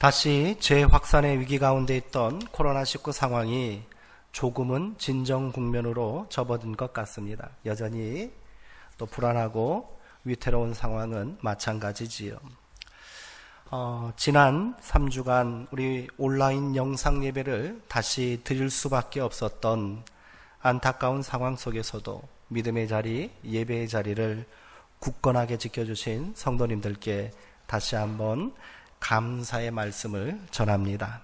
다시 재확산의 위기 가운데 있던 코로나19 상황이 조금은 진정 국면으로 접어든 것 같습니다. 여전히 또 불안하고 위태로운 상황은 마찬가지지요. 지난 3주간 우리 온라인 영상 예배를 다시 드릴 수밖에 없었던 안타까운 상황 속에서도 믿음의 자리, 예배의 자리를 굳건하게 지켜주신 성도님들께 다시 한번 감사의 말씀을 전합니다.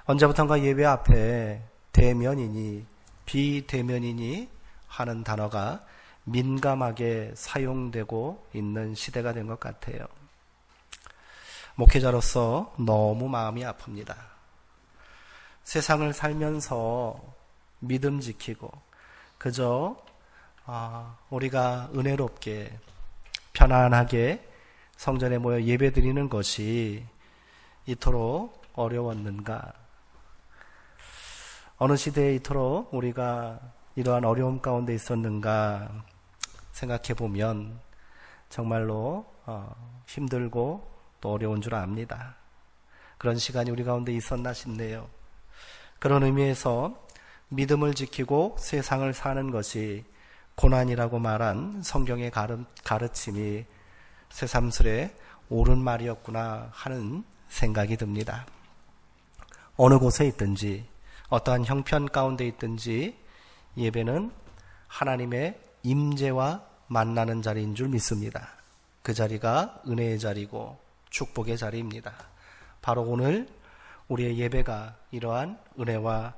언제부턴가 예배 앞에 대면이니 비대면이니 하는 단어가 민감하게 사용되고 있는 시대가 된 것 같아요. 목회자로서 너무 마음이 아픕니다. 세상을 살면서 믿음 지키고 그저 우리가 은혜롭게 편안하게 성전에 모여 예배드리는 것이 이토록 어려웠는가? 어느 시대에 이토록 우리가 이러한 어려움 가운데 있었는가 생각해 보면 정말로 힘들고 또 어려운 줄 압니다. 그런 시간이 우리 가운데 있었나 싶네요. 그런 의미에서 믿음을 지키고 세상을 사는 것이 고난이라고 말한 성경의 가르침이 새삼스레 옳은 말이었구나 하는 생각이 듭니다. 어느 곳에 있든지 어떠한 형편 가운데 있든지 예배는 하나님의 임재와 만나는 자리인 줄 믿습니다. 그 자리가 은혜의 자리고 축복의 자리입니다. 바로 오늘 우리의 예배가 이러한 은혜와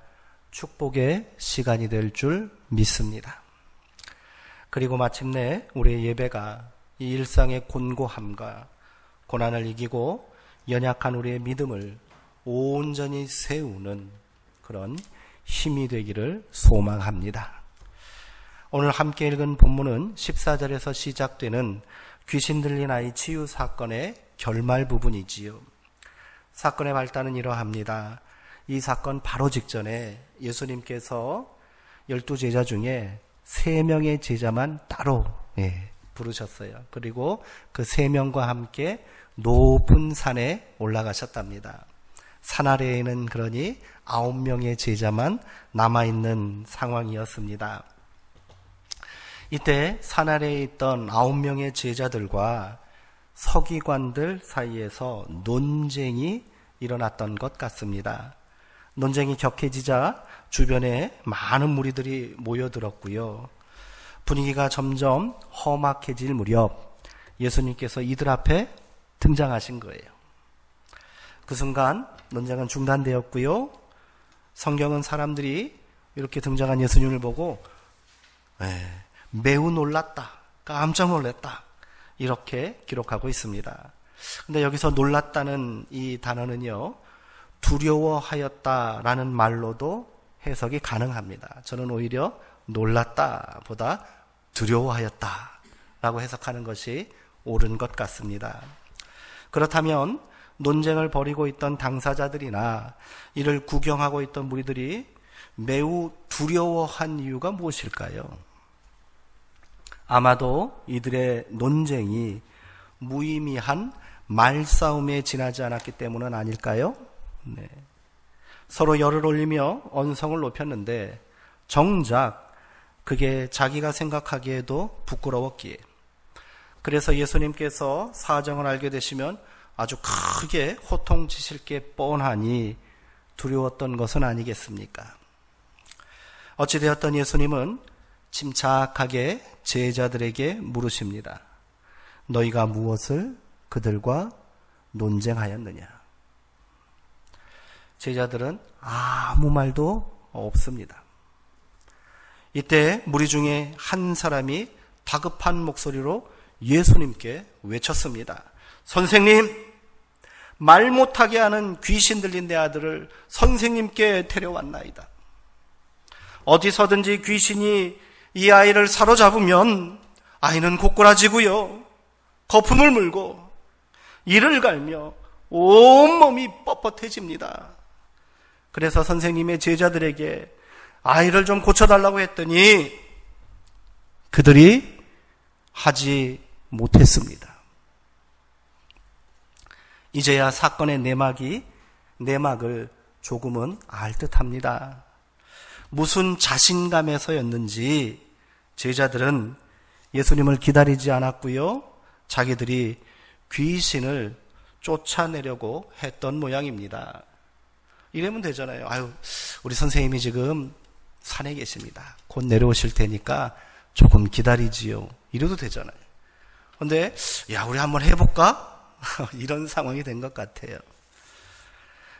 축복의 시간이 될 줄 믿습니다. 그리고 마침내 우리의 예배가 이 일상의 곤고함과 고난을 이기고 연약한 우리의 믿음을 온전히 세우는 그런 힘이 되기를 소망합니다. 오늘 함께 읽은 본문은 14절에서 시작되는 귀신 들린 아이 치유 사건의 결말 부분이지요. 사건의 발단은 이러합니다. 이 사건 바로 직전에 예수님께서 12제자 중에 3명의 제자만 따로 부르셨어요. 그리고 그 3명과 함께 높은 산에 올라가셨답니다. 산 아래에는 그러니 9명의 제자만 남아있는 상황이었습니다. 이때 산 아래에 있던 9명의 제자들과 서기관들 사이에서 논쟁이 일어났던 것 같습니다. 논쟁이 격해지자 주변에 많은 무리들이 모여들었고요. 분위기가 점점 험악해질 무렵 예수님께서 이들 앞에 등장하신 거예요. 그 순간 논쟁은 중단되었고요. 성경은 사람들이 이렇게 등장한 예수님을 보고 매우 놀랐다, 깜짝 놀랐다 이렇게 기록하고 있습니다. 근데 여기서 놀랐다는 이 단어는요, 두려워하였다라는 말로도 해석이 가능합니다. 저는 오히려 놀랐다 보다 두려워하였다라고 해석하는 것이 옳은 것 같습니다. 그렇다면 논쟁을 벌이고 있던 당사자들이나 이를 구경하고 있던 무리들이 매우 두려워한 이유가 무엇일까요? 아마도 이들의 논쟁이 무의미한 말싸움에 지나지 않았기 때문은 아닐까요? 네. 서로 열을 올리며 언성을 높였는데 정작 그게 자기가 생각하기에도 부끄러웠기에, 그래서 예수님께서 사정을 알게 되시면 아주 크게 호통치실 게 뻔하니 두려웠던 것은 아니겠습니까? 어찌되었던 예수님은 침착하게 제자들에게 물으십니다. 너희가 무엇을 그들과 논쟁하였느냐? 제자들은 아무 말도 없습니다. 이때 무리 중에 한 사람이 다급한 목소리로 예수님께 외쳤습니다. 선생님, 말 못하게 하는 귀신 들린 내 아들을 선생님께 데려왔나이다. 어디서든지 귀신이 이 아이를 사로잡으면 아이는 고꾸라지고요, 거품을 물고 이를 갈며 온몸이 뻣뻣해집니다. 그래서 선생님의 제자들에게 아이를 좀 고쳐달라고 했더니 그들이 하지 못했습니다. 이제야 사건의 내막을 조금은 알 듯합니다. 무슨 자신감에서였는지 제자들은 예수님을 기다리지 않았고요. 자기들이 귀신을 쫓아내려고 했던 모양입니다. 이러면 되잖아요. 아유, 우리 선생님이 지금 산에 계십니다. 곧 내려오실 테니까 조금 기다리지요. 이래도 되잖아요. 근데 야, 우리 한번 해볼까? 이런 상황이 된 것 같아요.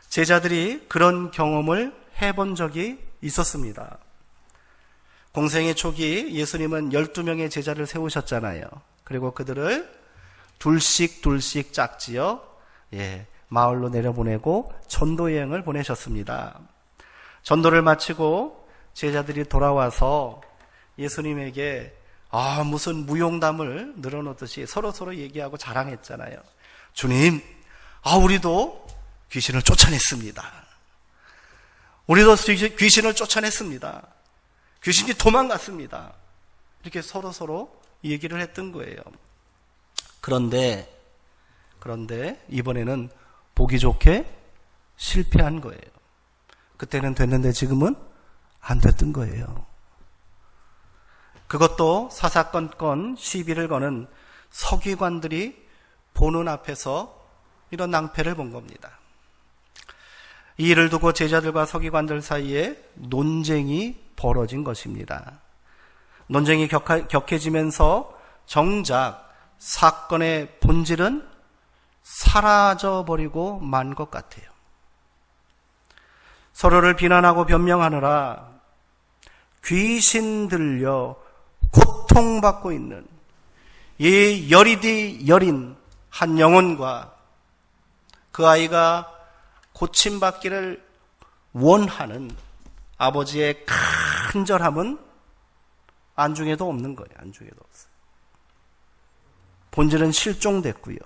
제자들이 그런 경험을 해본 적이 있었습니다. 공생의 초기 예수님은 12명의 제자를 세우셨잖아요. 그리고 그들을 둘씩 짝지어 마을로 내려보내고 전도 여행을 보내셨습니다. 전도를 마치고 제자들이 돌아와서 예수님에게 무슨 무용담을 늘어놓듯이 서로 얘기하고 자랑했잖아요. 주님, 우리도 귀신을 쫓아냈습니다. 우리도 귀신을 쫓아냈습니다. 귀신이 도망갔습니다. 이렇게 서로 얘기를 했던 거예요. 그런데 이번에는 보기 좋게 실패한 거예요. 그때는 됐는데 지금은 안 됐던 거예요. 그것도 사사건건 시비를 거는 서기관들이 보는 앞에서 이런 낭패를 본 겁니다. 이 일을 두고 제자들과 서기관들 사이에 논쟁이 벌어진 것입니다. 논쟁이 격해지면서 정작 사건의 본질은 사라져버리고 만 것 같아요. 서로를 비난하고 변명하느라 귀신 들려 고통받고 있는 이 여리디 여린 한 영혼과 그 아이가 고침받기를 원하는 아버지의 간절함은 안중에도 없는 거예요. 안중에도 없어요. 본질은 실종됐고요.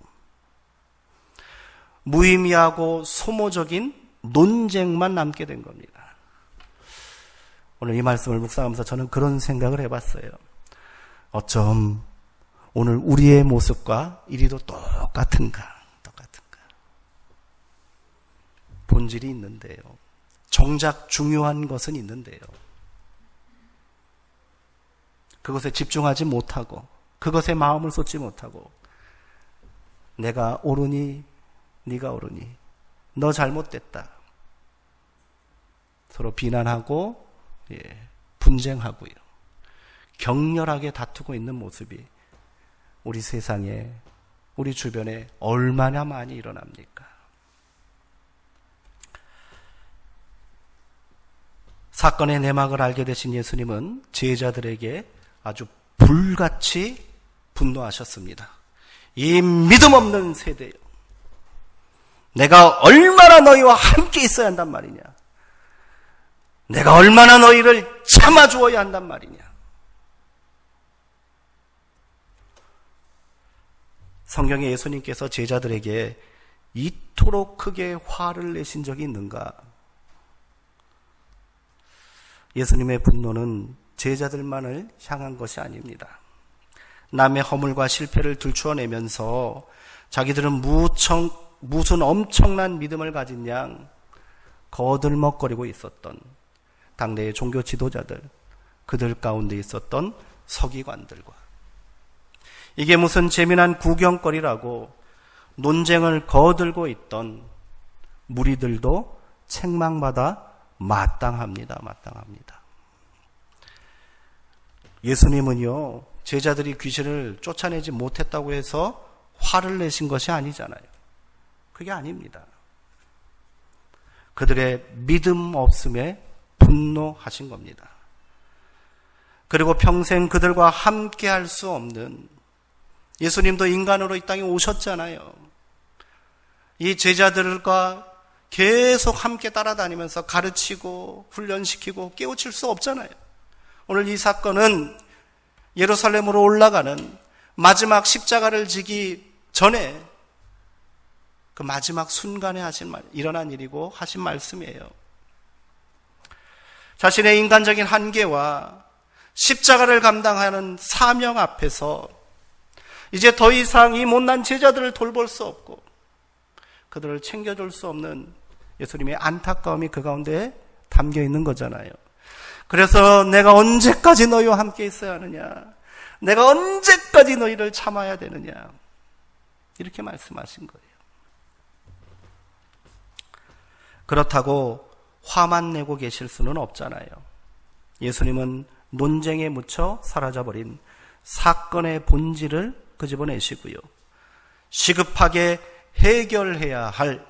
무의미하고 소모적인 논쟁만 남게 된 겁니다. 오늘 이 말씀을 묵상하면서 저는 그런 생각을 해봤어요. 어쩜 오늘 우리의 모습과 이리도 똑같은가? 본질이 있는데요. 정작 중요한 것은 있는데요. 그것에 집중하지 못하고 그것에 마음을 쏟지 못하고 내가 옳으니 네가 옳으니 너 잘못됐다. 서로 비난하고 분쟁하고요. 격렬하게 다투고 있는 모습이 우리 세상에 우리 주변에 얼마나 많이 일어납니까? 사건의 내막을 알게 되신 예수님은 제자들에게 아주 불같이 분노하셨습니다. 이 믿음 없는 세대요. 내가 얼마나 너희와 함께 있어야 한단 말이냐. 내가 얼마나 너희를 참아주어야 한단 말이냐. 성경에 예수님께서 제자들에게 이토록 크게 화를 내신 적이 있는가? 예수님의 분노는 제자들만을 향한 것이 아닙니다. 남의 허물과 실패를 들추어내면서 자기들은 무슨 엄청난 믿음을 가진 양 거들먹거리고 있었던 당대의 종교 지도자들, 그들 가운데 있었던 서기관들과 이게 무슨 재미난 구경거리라고 논쟁을 거들고 있던 무리들도 책망받아 마땅합니다. 예수님은요, 제자들이 귀신을 쫓아내지 못했다고 해서 화를 내신 것이 아니잖아요. 그게 아닙니다. 그들의 믿음 없음에 분노하신 겁니다. 그리고 평생 그들과 함께 할 수 없는, 예수님도 인간으로 이 땅에 오셨잖아요. 이 제자들과 계속 함께 따라다니면서 가르치고 훈련시키고 깨우칠 수 없잖아요. 오늘 이 사건은 예루살렘으로 올라가는 마지막 십자가를 지기 전에 그 마지막 순간에 일어난 일이고 하신 말씀이에요. 자신의 인간적인 한계와 십자가를 감당하는 사명 앞에서 이제 더 이상 이 못난 제자들을 돌볼 수 없고 그들을 챙겨줄 수 없는 예수님의 안타까움이 그 가운데 담겨 있는 거잖아요. 그래서 내가 언제까지 너희와 함께 있어야 하느냐? 내가 언제까지 너희를 참아야 되느냐? 이렇게 말씀하신 거예요. 그렇다고 화만 내고 계실 수는 없잖아요. 예수님은 논쟁에 묻혀 사라져버린 사건의 본질을 끄집어내시고요. 시급하게 해결해야 할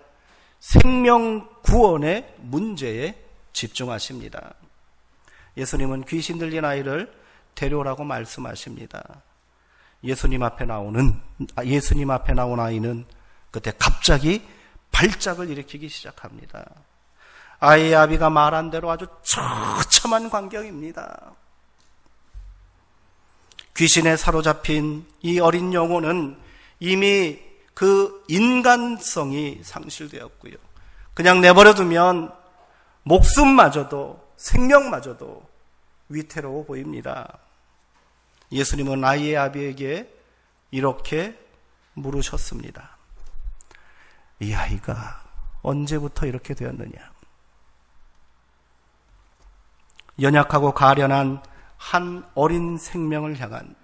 생명 구원의 문제에 집중하십니다. 예수님은 귀신 들린 아이를 데려오라고 말씀하십니다. 예수님 앞에 나온 아이는 그때 갑자기 발작을 일으키기 시작합니다. 아이의 아비가 말한 대로 아주 처참한 광경입니다. 귀신에 사로잡힌 이 어린 영혼은 이미 그 인간성이 상실되었고요. 그냥 내버려두면 목숨마저도 생명마저도 위태로워 보입니다. 예수님은 아이의 아비에게 이렇게 물으셨습니다. 이 아이가 언제부터 이렇게 되었느냐? 연약하고 가련한 한 어린 생명을 향한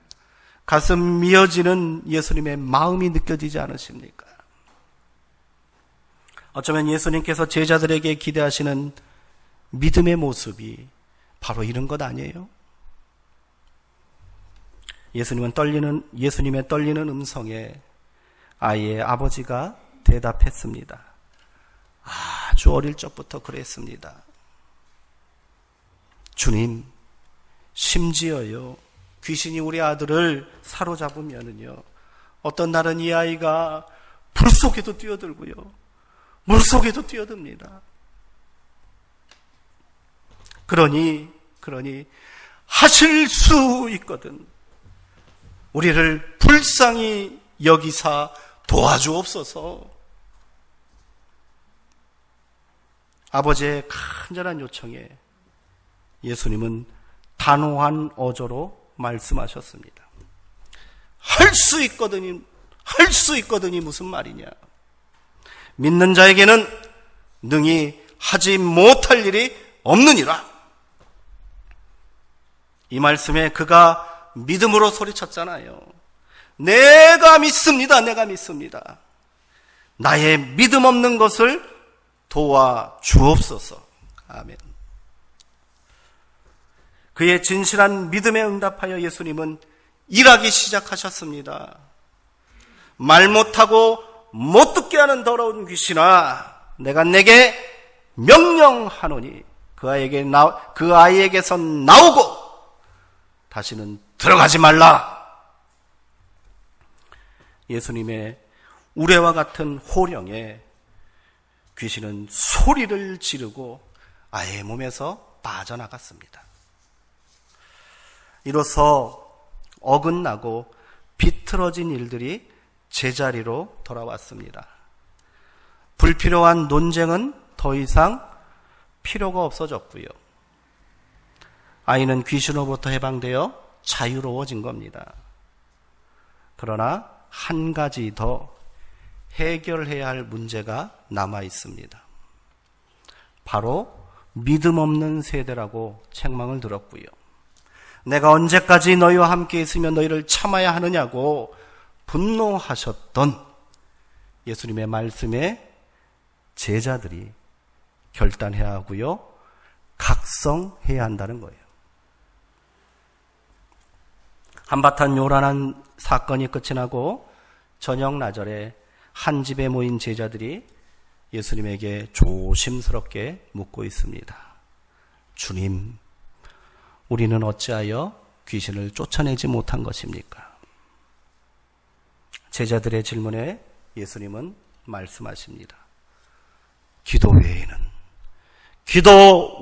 가슴 미어지는 예수님의 마음이 느껴지지 않으십니까? 어쩌면 예수님께서 제자들에게 기대하시는 믿음의 모습이 바로 이런 것 아니에요? 예수님의 떨리는 음성에 아이의 아버지가 대답했습니다. 아주 어릴 적부터 그랬습니다. 주님, 심지어요, 귀신이 우리 아들을 사로잡으면은요, 어떤 날은 이 아이가 불 속에도 뛰어들고요, 물 속에도 뛰어듭니다. 그러니 하실 수 있거든 우리를 불쌍히 여기사 도와주옵소서. 아버지의 간절한 요청에 예수님은 단호한 어조로 말씀하셨습니다. 할 수 있거든이 무슨 말이냐? 믿는 자에게는 능히 하지 못할 일이 없느니라. 이 말씀에 그가 믿음으로 소리쳤잖아요. 내가 믿습니다. 나의 믿음 없는 것을 도와주옵소서. 아멘. 그의 진실한 믿음에 응답하여 예수님은 일하기 시작하셨습니다. 말 못하고 못 듣게 하는 더러운 귀신아, 내가 내게 명령하노니 그 아이에게서 나오고 다시는 들어가지 말라. 예수님의 우레와 같은 호령에 귀신은 소리를 지르고 아이의 몸에서 빠져나갔습니다. 이로써 어긋나고 비틀어진 일들이 제자리로 돌아왔습니다. 불필요한 논쟁은 더 이상 필요가 없어졌고요. 아이는 귀신으로부터 해방되어 자유로워진 겁니다. 그러나 한 가지 더 해결해야 할 문제가 남아 있습니다. 바로 믿음 없는 세대라고 책망을 들었고요. 내가 언제까지 너희와 함께 있으며 너희를 참아야 하느냐고 분노하셨던 예수님의 말씀에 제자들이 결단해야 하고요, 각성해야 한다는 거예요. 한바탕 요란한 사건이 끝이 나고 저녁 나절에 한 집에 모인 제자들이 예수님에게 조심스럽게 묻고 있습니다. 주님, 우리는 어찌하여 귀신을 쫓아내지 못한 것입니까? 제자들의 질문에 예수님은 말씀하십니다. 기도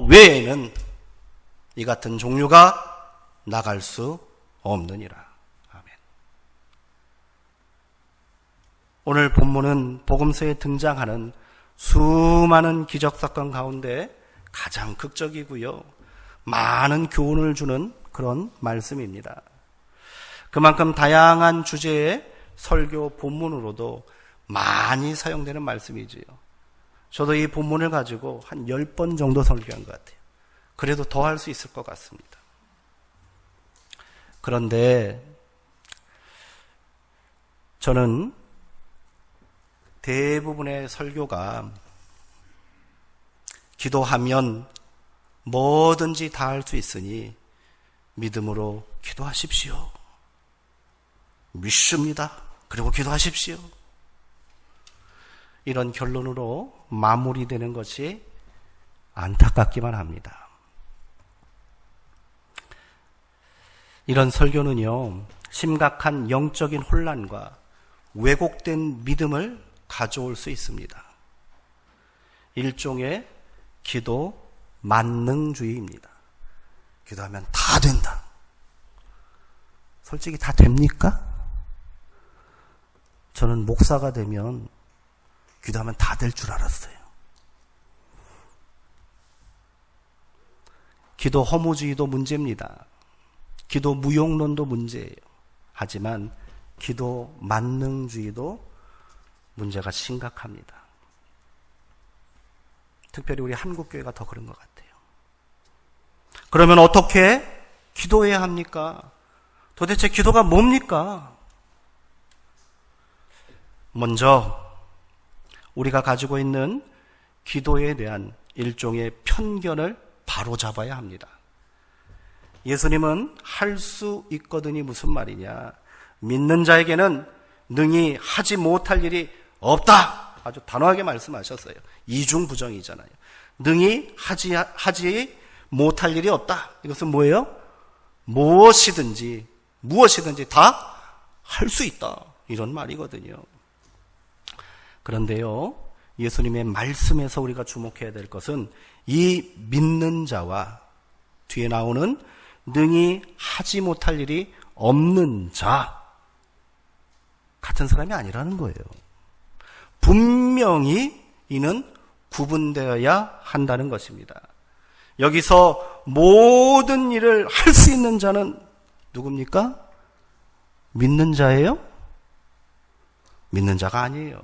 외에는 이 같은 종류가 나갈 수 없느니라. 아멘. 오늘 본문은 복음서에 등장하는 수많은 기적사건 가운데 가장 극적이고요, 많은 교훈을 주는 그런 말씀입니다. 그만큼 다양한 주제의 설교 본문으로도 많이 사용되는 말씀이지요. 저도 이 본문을 가지고 한 10번 정도 설교한 것 같아요. 그래도 더 할 수 있을 것 같습니다. 그런데 저는 대부분의 설교가 기도하면 뭐든지 다 할 수 있으니 믿음으로 기도하십시오. 믿습니다. 그리고 기도하십시오. 이런 결론으로 마무리되는 것이 안타깝기만 합니다. 이런 설교는요, 심각한 영적인 혼란과 왜곡된 믿음을 가져올 수 있습니다. 일종의 기도 만능주의입니다. 기도하면 다 된다. 솔직히 다 됩니까? 저는 목사가 되면 기도하면 다 될 줄 알았어요. 기도 허무주의도 문제입니다. 기도 무용론도 문제예요. 하지만 기도 만능주의도 문제가 심각합니다. 특별히 우리 한국교회가 더 그런 것 같아요. 그러면 어떻게 기도해야 합니까? 도대체 기도가 뭡니까? 먼저 우리가 가지고 있는 기도에 대한 일종의 편견을 바로잡아야 합니다. 예수님은 할 수 있거든이 무슨 말이냐? 믿는 자에게는 능히 하지 못할 일이 없다. 아주 단호하게 말씀하셨어요. 이중부정이잖아요. 능히 하지 못할 일이 없다. 이것은 뭐예요? 무엇이든지 다 할 수 있다. 이런 말이거든요. 그런데요, 예수님의 말씀에서 우리가 주목해야 될 것은 이 믿는 자와 뒤에 나오는 능히 하지 못할 일이 없는 자, 같은 사람이 아니라는 거예요. 분명히 이는 구분되어야 한다는 것입니다. 여기서 모든 일을 할 수 있는 자는 누굽니까? 믿는 자예요? 믿는 자가 아니에요.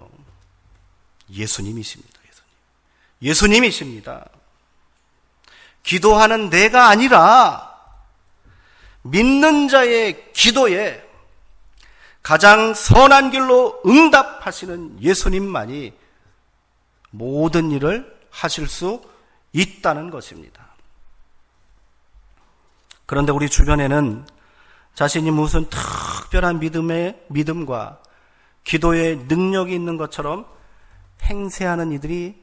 예수님이십니다. 예수님이십니다. 기도하는 내가 아니라 믿는 자의 기도에 가장 선한 길로 응답하시는 예수님만이 모든 일을 하실 수 있다는 것입니다. 그런데 우리 주변에는 자신이 무슨 특별한 믿음과 기도의 능력이 있는 것처럼 행세하는 이들이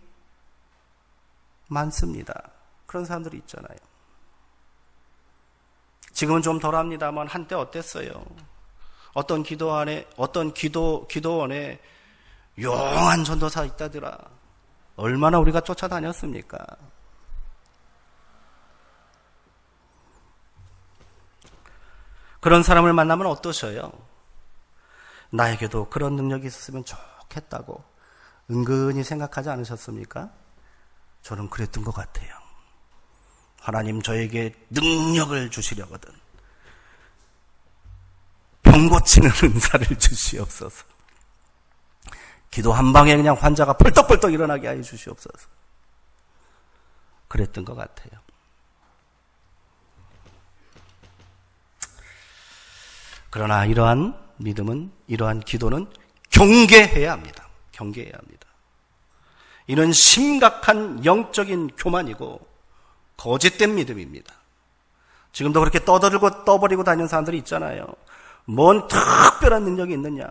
많습니다. 그런 사람들이 있잖아요. 지금은 좀 덜합니다만 한때 어땠어요? 어떤 기도원에 용한 전도사 있다더라. 얼마나 우리가 쫓아다녔습니까? 그런 사람을 만나면 어떠셔요? 나에게도 그런 능력이 있었으면 좋겠다고 은근히 생각하지 않으셨습니까? 저는 그랬던 것 같아요. 하나님 저에게 능력을 주시려거든 병 고치는 은사를 주시옵소서. 기도 한 방에 그냥 환자가 펄떡펄떡 일어나게 하여 주시옵소서. 그랬던 것 같아요. 그러나 이러한 믿음은, 이러한 기도는 경계해야 합니다. 경계해야 합니다. 이는 심각한 영적인 교만이고 거짓된 믿음입니다. 지금도 그렇게 떠버리고 다니는 사람들이 있잖아요. 뭔 특별한 능력이 있느냐.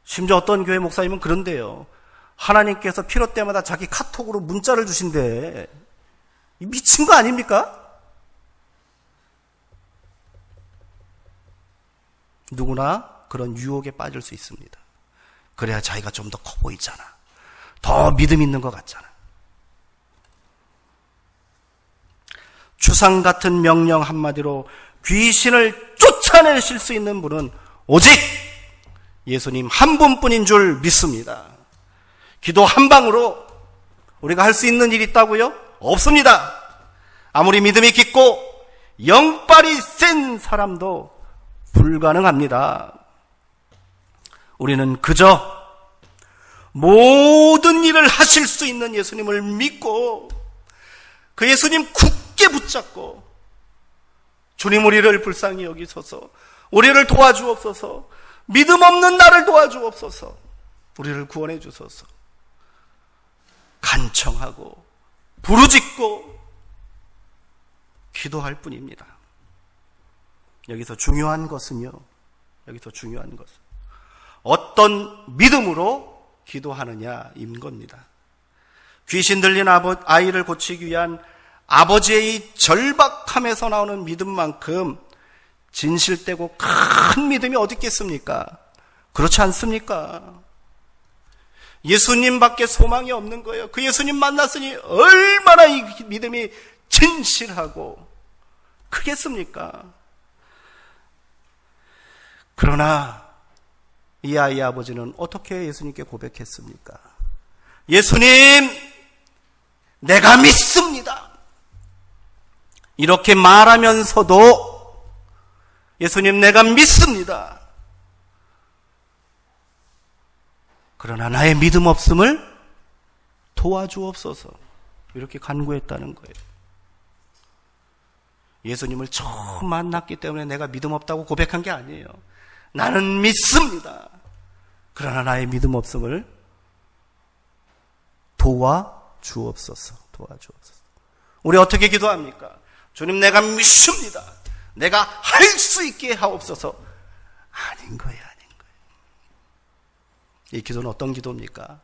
심지어 어떤 교회 목사님은 그런데요. 하나님께서 필요 때마다 자기 카톡으로 문자를 주신대. 미친 거 아닙니까? 누구나 그런 유혹에 빠질 수 있습니다. 그래야 자기가 좀 더 커 보이잖아. 더 믿음 있는 것 같잖아. 주상 같은 명령 한마디로 귀신을 쫓아내실 수 있는 분은 오직 예수님 한 분뿐인 줄 믿습니다. 기도 한 방으로 우리가 할 수 있는 일이 있다고요? 없습니다. 아무리 믿음이 깊고 영빨이 센 사람도 불가능합니다. 우리는 그저 모든 일을 하실 수 있는 예수님을 믿고 그 예수님 굳게 붙잡고 주님 우리를 불쌍히 여기소서, 우리를 도와주옵소서, 믿음 없는 나를 도와주옵소서, 우리를 구원해 주소서 간청하고 부르짖고 기도할 뿐입니다. 여기서 중요한 것은요, 어떤 믿음으로 기도하느냐인 겁니다. 귀신 들린 아이를 고치기 위한 아버지의 이 절박함에서 나오는 믿음만큼 진실되고 큰 믿음이 어디 있겠습니까? 그렇지 않습니까? 예수님밖에 소망이 없는 거예요. 그 예수님 만났으니 얼마나 이 믿음이 진실하고 크겠습니까? 그러나 이 아이의 아버지는 어떻게 예수님께 고백했습니까? 예수님, 내가 믿습니다. 이렇게 말하면서도 예수님, 내가 믿습니다. 그러나 나의 믿음 없음을 도와주옵소서. 이렇게 간구했다는 거예요. 예수님을 처음 만났기 때문에 내가 믿음 없다고 고백한 게 아니에요. 나는 믿습니다. 그러나 나의 믿음 없음을 도와주옵소서. 우리 어떻게 기도합니까? 주님, 내가 믿습니다. 내가 할 수 있게 하옵소서. 아닌 거예요. 이 기도는 어떤 기도입니까?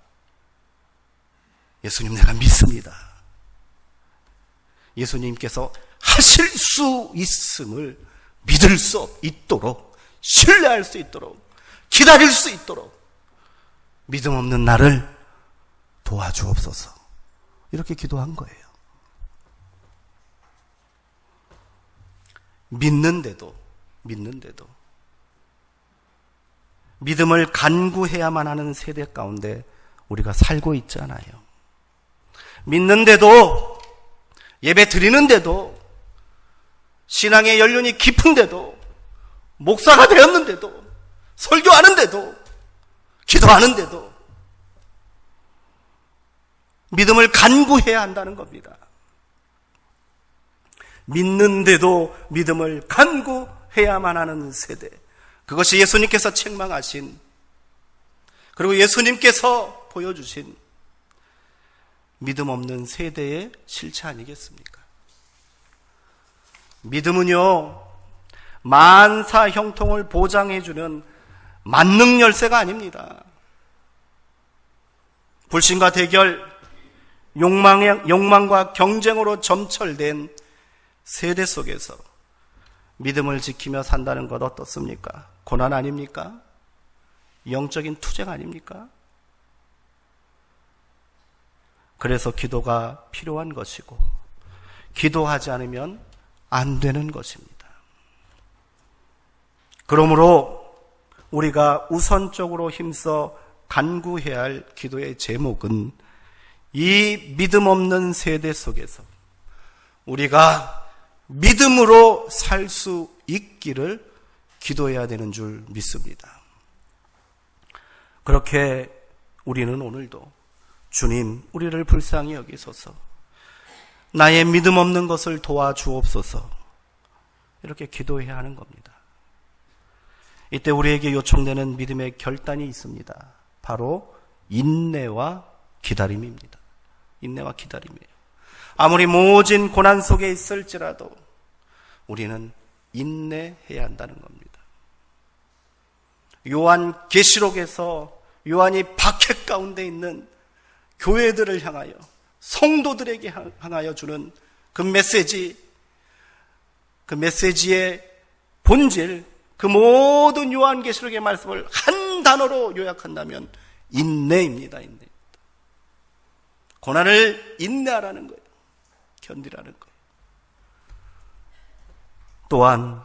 예수님, 내가 믿습니다. 예수님께서 하실 수 있음을 믿을 수 있도록, 신뢰할 수 있도록, 기다릴 수 있도록 믿음 없는 나를 도와주옵소서. 이렇게 기도한 거예요. 믿는데도 믿음을 간구해야만 하는 세대 가운데 우리가 살고 있잖아요. 믿는데도, 예배 드리는데도, 신앙의 연륜이 깊은데도, 목사가 되었는데도, 설교하는데도, 기도하는데도 믿음을 간구해야 한다는 겁니다. 믿는데도 믿음을 간구해야만 하는 세대, 그것이 예수님께서 책망하신, 그리고 예수님께서 보여주신 믿음 없는 세대의 실체 아니겠습니까? 믿음은요, 만사 형통을 보장해주는 만능 열쇠가 아닙니다. 불신과 대결, 욕망과 경쟁으로 점철된 세대 속에서 믿음을 지키며 산다는 것 어떻습니까? 고난 아닙니까? 영적인 투쟁 아닙니까? 그래서 기도가 필요한 것이고, 기도하지 않으면 안 되는 것입니다. 그러므로 우리가 우선적으로 힘써 간구해야 할 기도의 제목은 이 믿음 없는 세대 속에서 우리가 믿음으로 살 수 있기를 기도해야 되는 줄 믿습니다. 그렇게 우리는 오늘도 주님, 우리를 불쌍히 여기소서, 나의 믿음 없는 것을 도와주옵소서, 이렇게 기도해야 하는 겁니다. 이때 우리에게 요청되는 믿음의 결단이 있습니다. 바로 인내와 기다림입니다. 인내와 기다림이에요. 아무리 모진 고난 속에 있을지라도 우리는 인내해야 한다는 겁니다. 요한계시록에서 요한이 박해 가운데 있는 교회들을 향하여, 성도들에게 향하여 주는 그 메시지의 본질, 그 모든 요한계시록의 말씀을 한 단어로 요약한다면 인내입니다. 인내. 고난을 인내하라는 거예요. 견디라는 거예요. 또한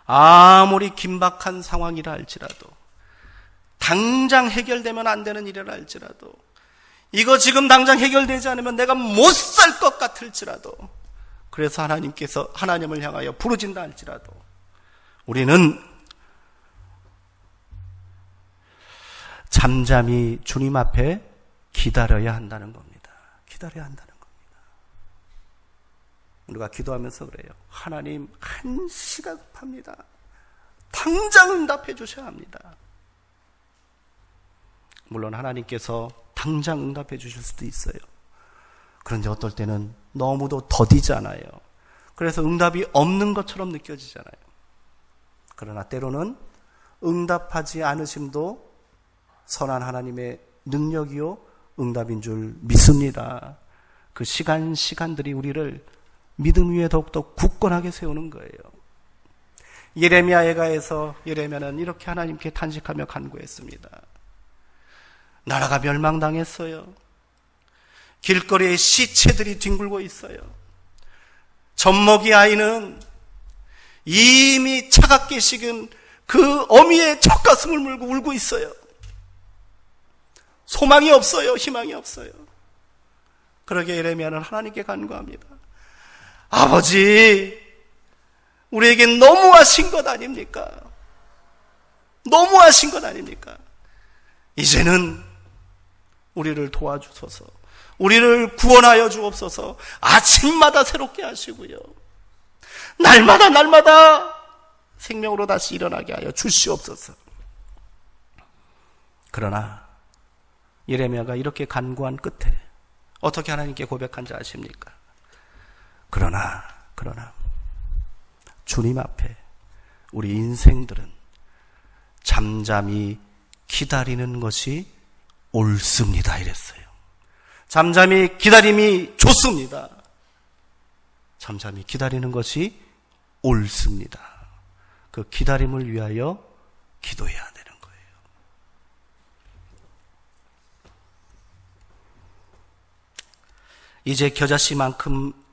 아무리 긴박한 상황이라 할지라도, 당장 해결되면 안 되는 일이라 할지라도, 이거 지금 당장 해결되지 않으면 내가 못 살 것 같을지라도, 그래서 하나님을 향하여 부르짖다 할지라도 우리는 잠잠히 주님 앞에 기다려야 한다는 겁니다. 기다려야 한다는 겁니다. 우리가 기도하면서 그래요. 하나님, 한시가 급합니다. 당장 응답해 주셔야 합니다. 물론 하나님께서 당장 응답해 주실 수도 있어요. 그런데 어떨 때는 너무도 더디잖아요. 그래서 응답이 없는 것처럼 느껴지잖아요. 그러나 때로는 응답하지 않으심도 선한 하나님의 능력이요 응답인 줄 믿습니다. 그 시간들이 우리를 믿음 위에 더욱더 굳건하게 세우는 거예요. 예레미야에 가서 예레미야는 이렇게 하나님께 탄식하며 간구했습니다. 나라가 멸망당했어요. 길거리에 시체들이 뒹굴고 있어요. 젖먹이 아이는 이미 차갑게 식은 그 어미의 젖가슴을 물고 울고 있어요. 소망이 없어요. 희망이 없어요. 그러게 예레미야는 하나님께 간구합니다. 아버지, 우리에게 너무하신 것 아닙니까? 너무하신 것 아닙니까? 이제는 우리를 도와주소서, 우리를 구원하여 주옵소서. 아침마다 새롭게 하시고요, 날마다 생명으로 다시 일어나게 하여 주시옵소서. 그러나 예레미야가 이렇게 간구한 끝에 어떻게 하나님께 고백한지 아십니까? 그러나 주님 앞에 우리 인생들은 잠잠히 기다리는 것이 옳습니다 이랬어요. 잠잠히 기다림이 좋습니다. 잠잠히 기다리는 것이 옳습니다. 그 기다림을 위하여 기도해야 되는 거예요. 이제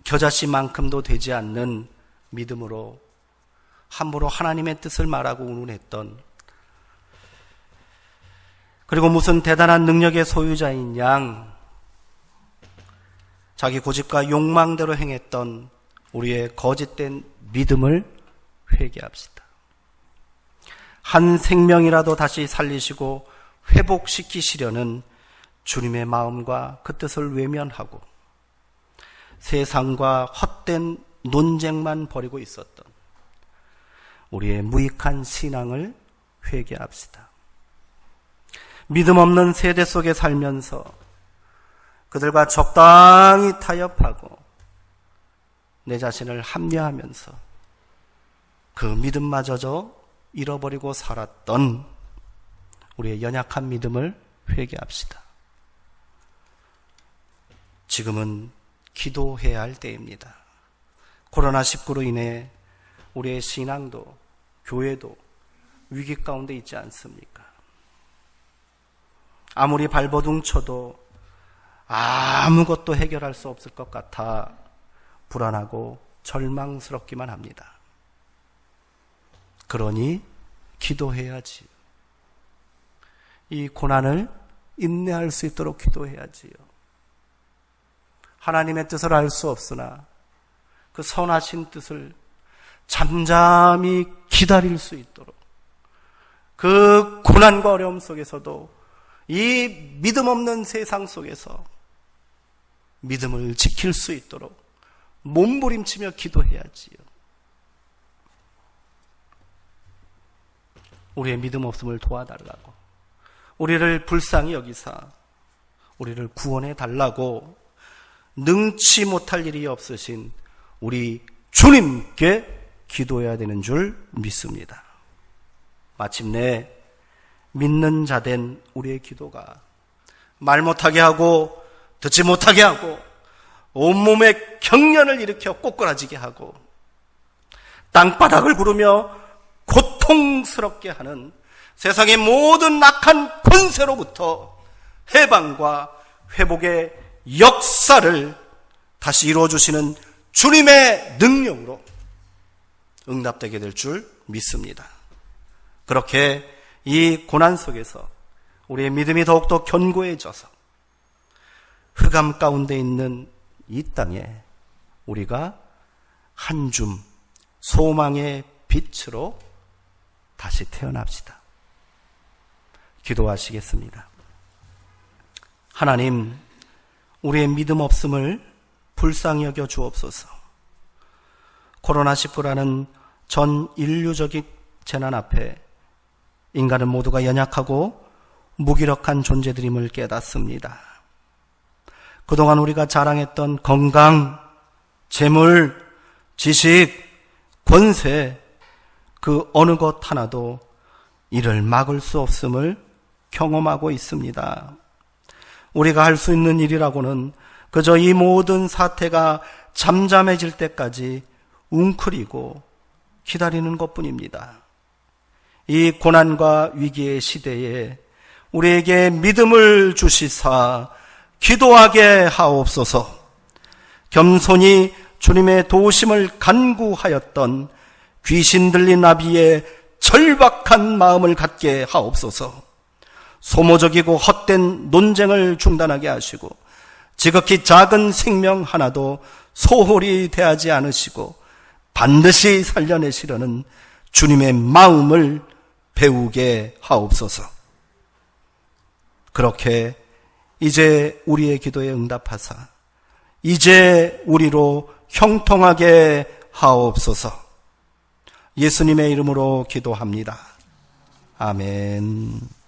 겨자씨만큼도 되지 않는 믿음으로 함부로 하나님의 뜻을 말하고 운운했던, 그리고 무슨 대단한 능력의 소유자인 양 자기 고집과 욕망대로 행했던 우리의 거짓된 믿음을 회개합시다. 한 생명이라도 다시 살리시고 회복시키시려는 주님의 마음과 그 뜻을 외면하고 세상과 헛된 논쟁만 벌이고 있었던 우리의 무익한 신앙을 회개합시다. 믿음 없는 세대 속에 살면서 그들과 적당히 타협하고 내 자신을 합리화하면서 그 믿음마저도 잃어버리고 살았던 우리의 연약한 믿음을 회개합시다. 지금은 기도해야 할 때입니다. 코로나19로 인해 우리의 신앙도 교회도 위기 가운데 있지 않습니까? 아무리 발버둥 쳐도 아무것도 해결할 수 없을 것 같아 불안하고 절망스럽기만 합니다. 그러니 기도해야지요. 이 고난을 인내할 수 있도록 기도해야지요. 하나님의 뜻을 알 수 없으나 그 선하신 뜻을 잠잠히 기다릴 수 있도록, 그 고난과 어려움 속에서도 이 믿음 없는 세상 속에서 믿음을 지킬 수 있도록 몸부림치며 기도해야지요. 우리의 믿음 없음을 도와달라고, 우리를 불쌍히 여기사 우리를 구원해 달라고 능치 못할 일이 없으신 우리 주님께 기도해야 되는 줄 믿습니다. 마침내 믿는 자된 우리의 기도가 말 못하게 하고 듣지 못하게 하고 온몸에 경련을 일으켜 꼬꾸라지게 하고 땅바닥을 구르며 고통스럽게 하는 세상의 모든 악한 권세로부터 해방과 회복의 역사를 다시 이루어주시는 주님의 능력으로 응답되게 될 줄 믿습니다. 그렇게 이 고난 속에서 우리의 믿음이 더욱더 견고해져서 흑암 가운데 있는 이 땅에 우리가 한 줌 소망의 빛으로 다시 태어납시다. 기도하시겠습니다. 하나님, 우리의 믿음 없음을 불쌍히 여겨 주옵소서. 코로나19라는 전 인류적인 재난 앞에 인간은 모두가 연약하고 무기력한 존재들임을 깨닫습니다. 그동안 우리가 자랑했던 건강, 재물, 지식, 권세, 그 어느 것 하나도 이를 막을 수 없음을 경험하고 있습니다. 우리가 할 수 있는 일이라고는 그저 이 모든 사태가 잠잠해질 때까지 웅크리고 기다리는 것뿐입니다. 이 고난과 위기의 시대에 우리에게 믿음을 주시사 기도하게 하옵소서. 겸손히 주님의 도우심을 간구하였던 귀신 들린 나비의 절박한 마음을 갖게 하옵소서. 소모적이고 헛된 논쟁을 중단하게 하시고 지극히 작은 생명 하나도 소홀히 대하지 않으시고 반드시 살려내시려는 주님의 마음을 배우게 하옵소서. 그렇게 이제 우리의 기도에 응답하사 이제 우리로 형통하게 하옵소서. 예수님의 이름으로 기도합니다. 아멘.